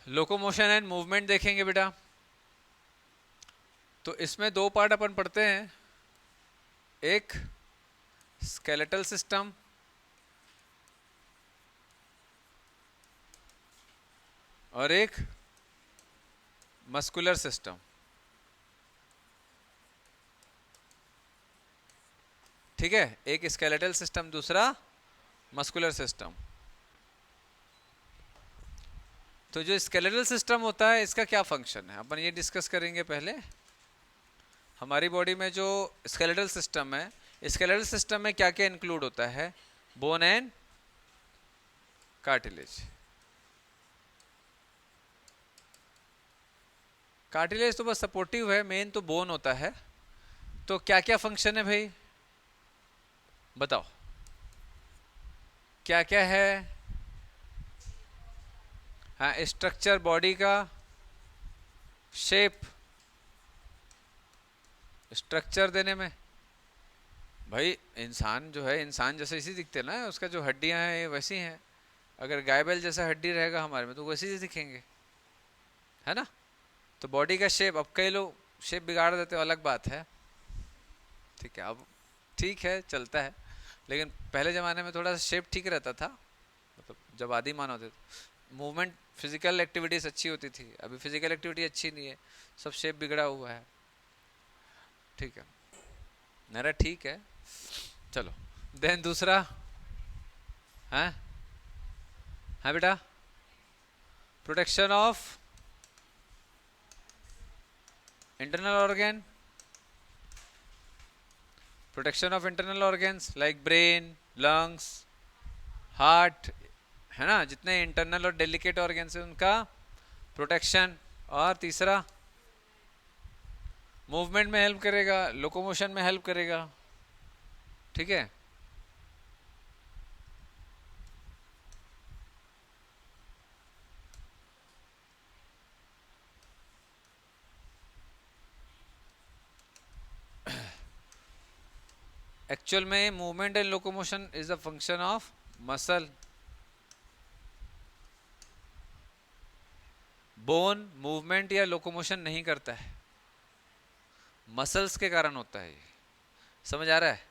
Locomotion and movement देखेंगे बेटा। तो इसमें दो पार्ट अपन पढ़ते हैं, एक स्केलेटल सिस्टम और एक मस्कुलर सिस्टम। ठीक है, एक स्केलेटल सिस्टम, दूसरा मस्कुलर सिस्टम। तो जो स्केलेटल सिस्टम होता है इसका क्या फंक्शन है अपन ये डिस्कस करेंगे पहले। हमारी बॉडी में जो स्केलेटल सिस्टम है, स्केलेटल सिस्टम में क्या क्या इंक्लूड होता है? Bone and cartilage. कार्टिलेज तो बस सपोर्टिव है, मेन तो बोन होता है। तो क्या क्या फंक्शन है भाई, बताओ क्या क्या है? हाँ, स्ट्रक्चर बॉडी का, शेप, स्ट्रक्चर देने में। भाई इंसान जो है, इंसान जैसे इसी दिखते ना, उसका जो हड्डियां हैं वैसी हैं। अगर गाय बैल जैसा हड्डी रहेगा हमारे में तो वैसे ही दिखेंगे, है ना। तो बॉडी का शेप, अब कई लोग शेप बिगाड़ देते हो, अलग बात है, ठीक है, अब ठीक है चलता है। लेकिन पहले ज़माने में थोड़ा सा शेप ठीक रहता था, मतलब जब आदि मानव होते मूवमेंट फिजिकल एक्टिविटीज़ अच्छी होती थी। अभी फिजिकल एक्टिविटी अच्छी नहीं है, सब शेप बिगड़ा हुआ है। ठीक है, मेरा ठीक है, चलो। देन दूसरा है, हाँ बेटा, protection of internal organ, protection of internal organs like brain, lungs, heart, है ना। जितने इंटरनल और डेलिकेट ऑर्गन्स हैं उनका प्रोटेक्शन। और तीसरा मूवमेंट में हेल्प करेगा, लोकोमोशन में हेल्प करेगा। ठीक है, एक्चुअल में movement and locomotion is the function of muscle. Bone movement या लोकोमोशन नहीं करता है, मसल्स के कारण होता है ये। समझ आ रहा है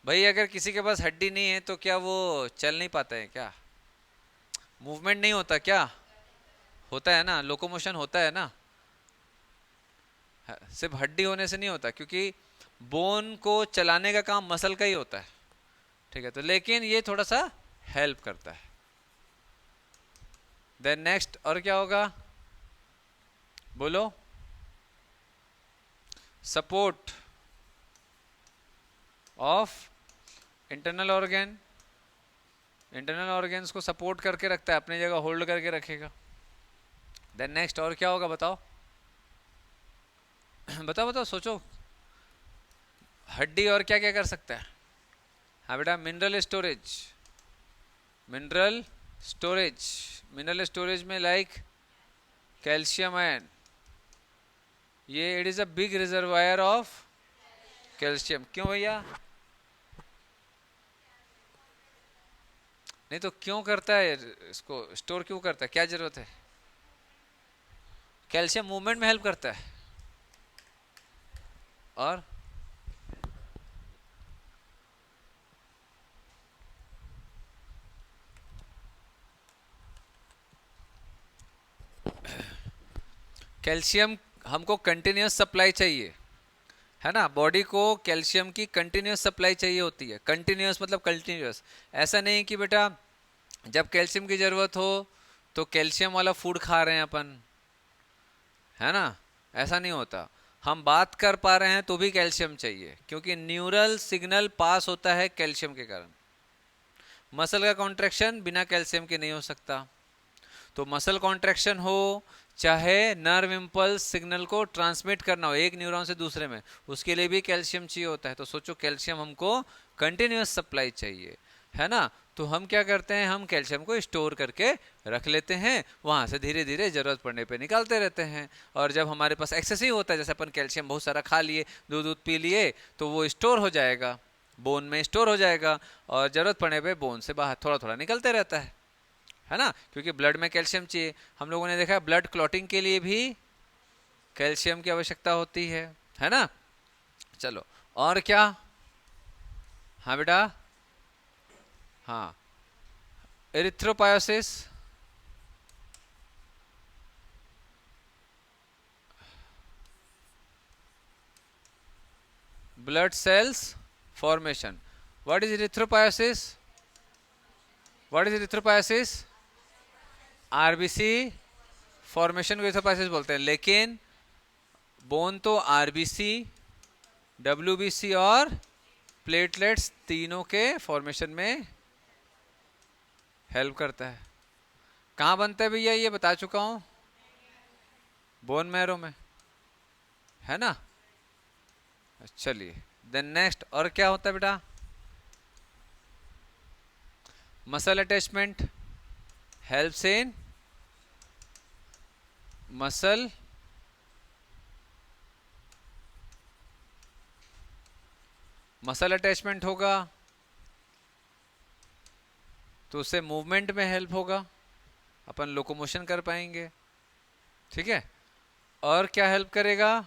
भाई? अगर किसी के पास हड्डी नहीं है तो क्या वो चल नहीं पाता है क्या? मूवमेंट नहीं होता क्या? होता है ना, लोकोमोशन होता है ना। सिर्फ हड्डी होने से नहीं होता, क्योंकि बोन को चलाने का काम मसल का ही होता है। ठीक है, तो लेकिन ये थोड़ा सा हेल्प करता है। देन नेक्स्ट और क्या होगा, बोलो? Support of internal organ, internal organs को सपोर्ट करके रखता है, अपनी जगह होल्ड करके रखेगा। देन नेक्स्ट और क्या होगा, बताओ बताओ बताओ, सोचो। हड्डी और क्या क्या कर सकता है? हाँ बेटा, mineral storage, mineral storage, mineral storage में लाइक कैल्शियम आयन, ये it is a big reservoir of calcium. क्यों भैया? नहीं तो क्यों करता है इसको स्टोर, क्यों करता है, क्या जरूरत है? कैल्शियम मूवमेंट में हेल्प करता है। और कैल्शियम हमको कंटिन्यूस सप्लाई चाहिए, है ना। बॉडी को कैल्शियम की कंटिन्यूस सप्लाई चाहिए होती है। कंटिन्यूस मतलब कंटिन्यूस, ऐसा नहीं कि बेटा जब कैल्शियम की ज़रूरत हो तो कैल्शियम वाला फूड खा रहे हैं अपन, है ना। ऐसा नहीं होता। हम बात कर पा रहे हैं तो भी कैल्शियम चाहिए, क्योंकि न्यूरल सिग्नल पास होता है कैल्शियम के कारण। मसल का कॉन्ट्रैक्शन बिना कैल्शियम के नहीं हो सकता। तो मसल कॉन्ट्रैक्शन हो, चाहे नर्व इम्पल्स सिग्नल को ट्रांसमिट करना हो एक न्यूरॉन से दूसरे में, उसके लिए भी कैल्शियम चाहिए होता है। तो सोचो, कैल्शियम हमको कंटिन्यूस सप्लाई चाहिए, है ना। तो हम क्या करते हैं, हम कैल्शियम को स्टोर करके रख लेते हैं, वहाँ से धीरे धीरे ज़रूरत पड़ने पे निकालते रहते हैं। और जब हमारे पास एक्सेसिव होता है, जैसे अपन कैल्शियम बहुत सारा खा लिए, दूध दूध पी लिए, तो वो स्टोर हो जाएगा, बोन में स्टोर हो जाएगा, और ज़रूरत पड़ने पे बोन से बाहर थोड़ा थोड़ा निकलते रहता है। है ना, क्योंकि ब्लड में कैल्शियम चाहिए। हम लोगों ने देखा ब्लड क्लॉटिंग के लिए भी कैल्शियम की आवश्यकता होती है ना। चलो और क्या। हाँ बेटा। हाँ, erythropoiesis, blood cells formation. What is erythropoiesis? What is erythropoiesis? RBC formation को एरिथ्रोपायोसिस बोलते हैं, लेकिन बोन तो आरबीसी, डब्ल्यूबीसी और प्लेटलेट्स तीनों के फॉर्मेशन में हेल्प करता है। कहाँ बनता है भैया? ये बता चुका हूँ, बोन मैरो में, है ना। चलिए देन नेक्स्ट, और क्या होता है बेटा? Muscle attachment helps in muscle muscle attachment होगा तो उससे मूवमेंट में हेल्प होगा, अपन लोकोमोशन कर पाएंगे, ठीक है। और क्या हेल्प करेगा?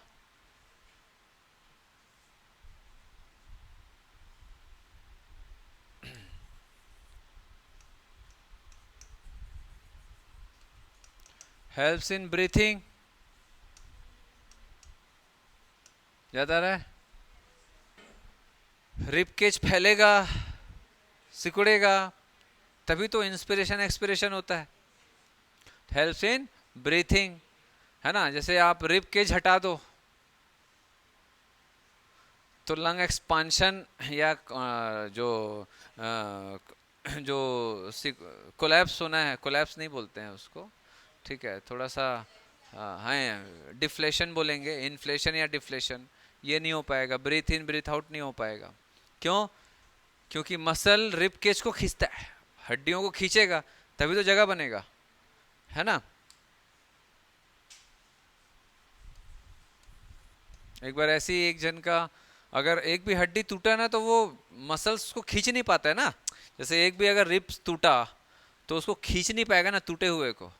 हेल्प्स इन ब्रीथिंग, याद आ रहा है? रिब केज फैलेगा, सिकुड़ेगा, तभी तो इंस्पिरेशन एक्सपिरेशन होता है। हेल्प्स इन ब्रीथिंग, है ना। जैसे आप रिब केज हटा दो तो लंग एक्सपांशन या जो जो कोलैप्स होना है, कोलैप्स नहीं बोलते हैं उसको, ठीक है, थोड़ा सा है डिफ्लेशन बोलेंगे, इन्फ्लेशन या डिफ्लेशन, ये नहीं हो पाएगा। ब्रीथ इन ब्रीथ आउट नहीं हो पाएगा। क्यों? क्योंकि मसल रिब केज को खींचता है, हड्डियों को खींचेगा तभी तो जगह बनेगा, है ना। एक बार ऐसी एक जन का, अगर एक भी हड्डी टूटा ना तो वो मसल्स को खींच नहीं पाता है ना। जैसे एक भी अगर रिब्स टूटा तो उसको खींच नहीं पाएगा ना टूटे हुए को,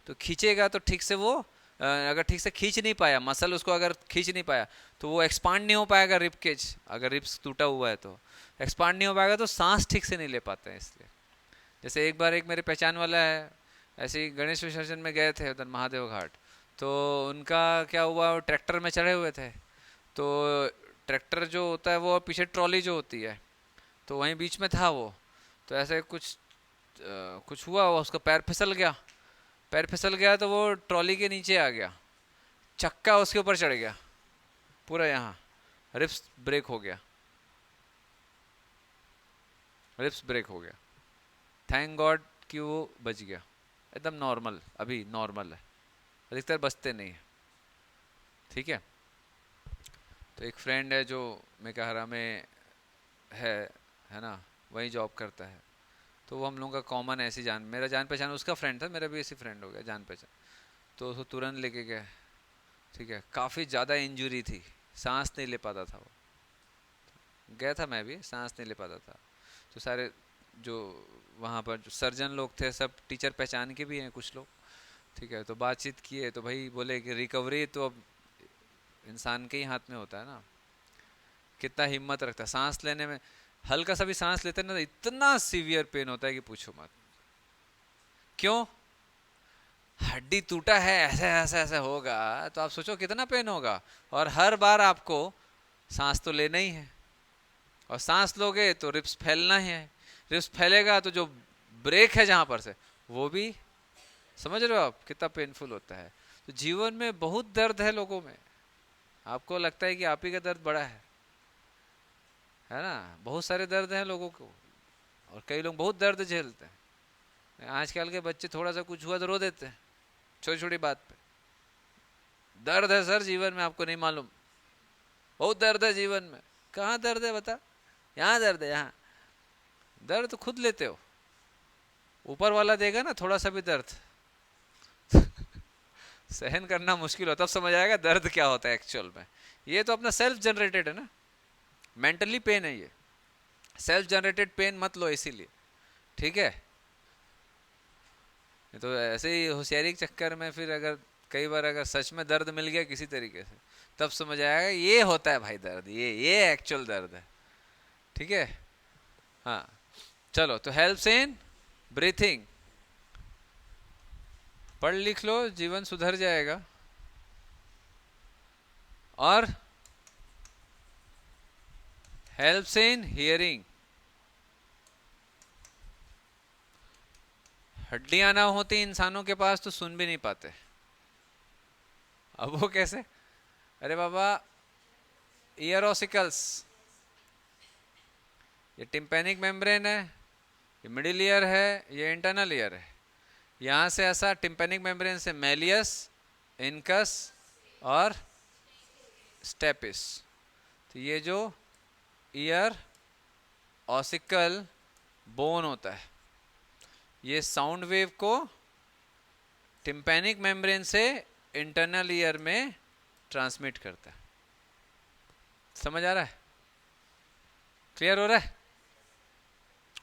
तो खींचेगा तो ठीक से वो अगर ठीक से खींच नहीं पाया मसल, उसको अगर खींच नहीं पाया तो वो एक्सपांड नहीं हो पाएगा रिब केज। अगर रिब्स टूटा हुआ है तो एक्सपांड नहीं हो पाएगा, तो सांस ठीक से नहीं ले पाते हैं इसलिए। जैसे एक बार एक मेरे पहचान वाला है, ऐसे ही गणेश विसर्जन में गए थे उधर महादेव घाट, तो उनका क्या हुआ, वो ट्रैक्टर में चढ़े हुए थे, तो ट्रैक्टर जो होता है वो पीछे ट्रॉली जो होती है तो वहीं बीच में था वो, तो ऐसे कुछ हुआ, वो उसका पैर फिसल गया। पैर फिसल गया तो वो ट्रॉली के नीचे आ गया, चक्का उसके ऊपर चढ़ गया पूरा, यहाँ रिप्स ब्रेक हो गया, रिप्स ब्रेक हो गया। थैंक गॉड कि वो बच गया, एकदम नॉर्मल, अभी नॉर्मल है, अधिकतर बचते नहीं है, ठीक है। तो एक फ्रेंड है जो मेकाहारा में है ना, वहीं जॉब करता है, तो वो हम लोगों का कॉमन ऐसी मेरा जान पहचान, उसका फ्रेंड था, मेरा भी ऐसी फ्रेंड हो गया जान पहचान, तो उसको तुरंत लेके गए, ठीक है। काफ़ी ज़्यादा इंजरी थी, सांस नहीं ले पाता था वो, गया था मैं भी, सांस नहीं ले पाता था। तो सारे जो वहाँ पर जो सर्जन लोग थे सब टीचर पहचान के भी हैं कुछ लोग, ठीक है। तो बातचीत किए तो भाई बोले कि रिकवरी तो अब इंसान के ही हाथ में होता है ना, कितना हिम्मत रखता है सांस लेने में। हल्का सा भी सांस लेते ना इतना सीवियर पेन होता है कि पूछो मत। क्यों? हड्डी टूटा है, ऐसे ऐसे ऐसे होगा तो आप सोचो कितना पेन होगा, और हर बार आपको सांस तो लेना ही है, और सांस लोगे तो रिप्स फैलना ही है, रिप्स फैलेगा तो जो ब्रेक है जहां पर से वो भी, समझ रहे हो आप कितना पेनफुल होता है। तो जीवन में बहुत दर्द है लोगों में, आपको लगता है कि आप ही का दर्द बड़ा है ना, बहुत सारे दर्द हैं लोगों को, और कई लोग बहुत दर्द झेलते हैं। आजकल के बच्चे थोड़ा सा कुछ हुआ तो रो देते हैं छोटी छोटी बात पे। दर्द है सर जीवन में, आपको नहीं मालूम, बहुत दर्द है जीवन में। कहाँ दर्द है बता? यहाँ दर्द है, यहाँ दर्द तो खुद लेते हो, ऊपर वाला देगा ना थोड़ा सा भी दर्द सहन करना मुश्किल हो, तब समझ आएगा दर्द क्या होता है एक्चुअल में। ये तो अपना सेल्फ जनरेटेड है ना, मेंटली पेन है ये, सेल्फ जनरेटेड पेन मत लो इसीलिए, ठीक है। तो ऐसे ही होशियारी के चक्कर में फिर अगर कई बार अगर सच में दर्द मिल गया किसी तरीके से, तब समझ आएगा ये होता है भाई दर्द, ये एक्चुअल दर्द है। ठीक है, हाँ। चलो, तो हेल्प्स इन ब्रीथिंग, पढ़ लिख लो, जीवन सुधर जाएगा। और हेल्प्स इन हियरिंग, हड्डियां ना होती इंसानों के पास तो सुन भी नहीं पाते। अब वो कैसे? अरे बाबा, ईयर ऑसिकल्स, ये टिम्पेनिक मेम्ब्रेन है, ये मिडिल ईयर है, ये इंटरनल ईयर है। यहाँ से ऐसा टिम्पेनिक मेम्ब्रेन से मेलियस, इनकस और स्टेपिस। तो ये जो ईयर ऑसिकल बोन होता है, ये साउंड वेव को टिम्पेनिक मेम्ब्रेन से इंटरनल ईयर में ट्रांसमिट करता है। समझ आ रहा है? क्लियर हो रहा है?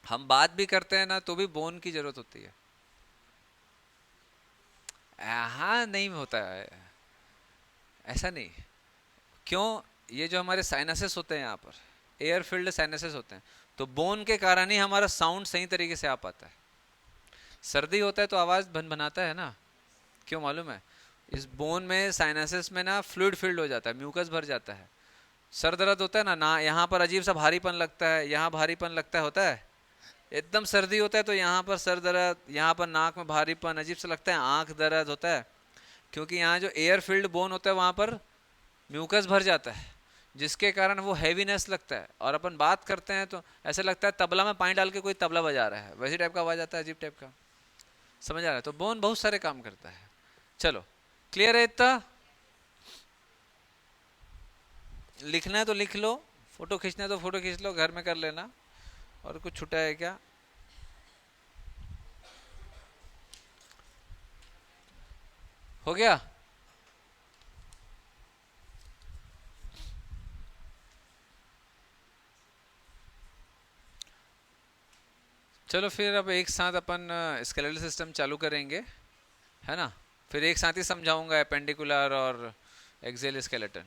हम बात भी करते हैं ना तो भी बोन की जरूरत होती है। हाँ, नहीं होता है ऐसा नहीं। क्यों? ये जो हमारे साइनसेस होते हैं यहाँ पर, एयर फिल्ड साइनसेस होते हैं, तो बोन के कारण ही हमारा साउंड सही तरीके से आ पाता है। सर्दी होता है तो आवाज़ भनभनाता है ना, क्यों मालूम है? इस बोन में साइनसेस में ना फ्लूइड फिल्ड हो जाता है, म्यूकस भर जाता है। सर दर्द होता है ना यहाँ पर अजीब सा भारीपन लगता है, यहाँ भारीपन लगता है, होता है। एकदम सर्दी होता है तो यहाँ पर सर दर्द, यहाँ पर नाक में भारीपन अजीब सा लगता है, आंख दर्द होता है, क्योंकि यहाँ जो एयर फील्ड बोन होता है वहाँ पर म्यूकस भर जाता है, जिसके कारण वो हैवीनेस लगता है। और अपन बात करते हैं तो ऐसा लगता है तबला में पानी डाल के कोई तबला बजा रहा है, वैसी टाइप का आवाज़ आता है, अजीब टाइप का। समझ आ रहा है? तो बोन बहुत सारे काम करता है। चलो, क्लियर है इतना? लिखना है तो लिख लो, फोटो खींचना है तो फोटो खींच लो, घर में कर लेना। और कुछ छूटा है क्या? हो गया? चलो फिर अब एक साथ अपन स्केलेटल सिस्टम चालू करेंगे, है ना? फिर एक साथ ही समझाऊंगा एपेंडिकुलर और एक्सियल स्केलेटन।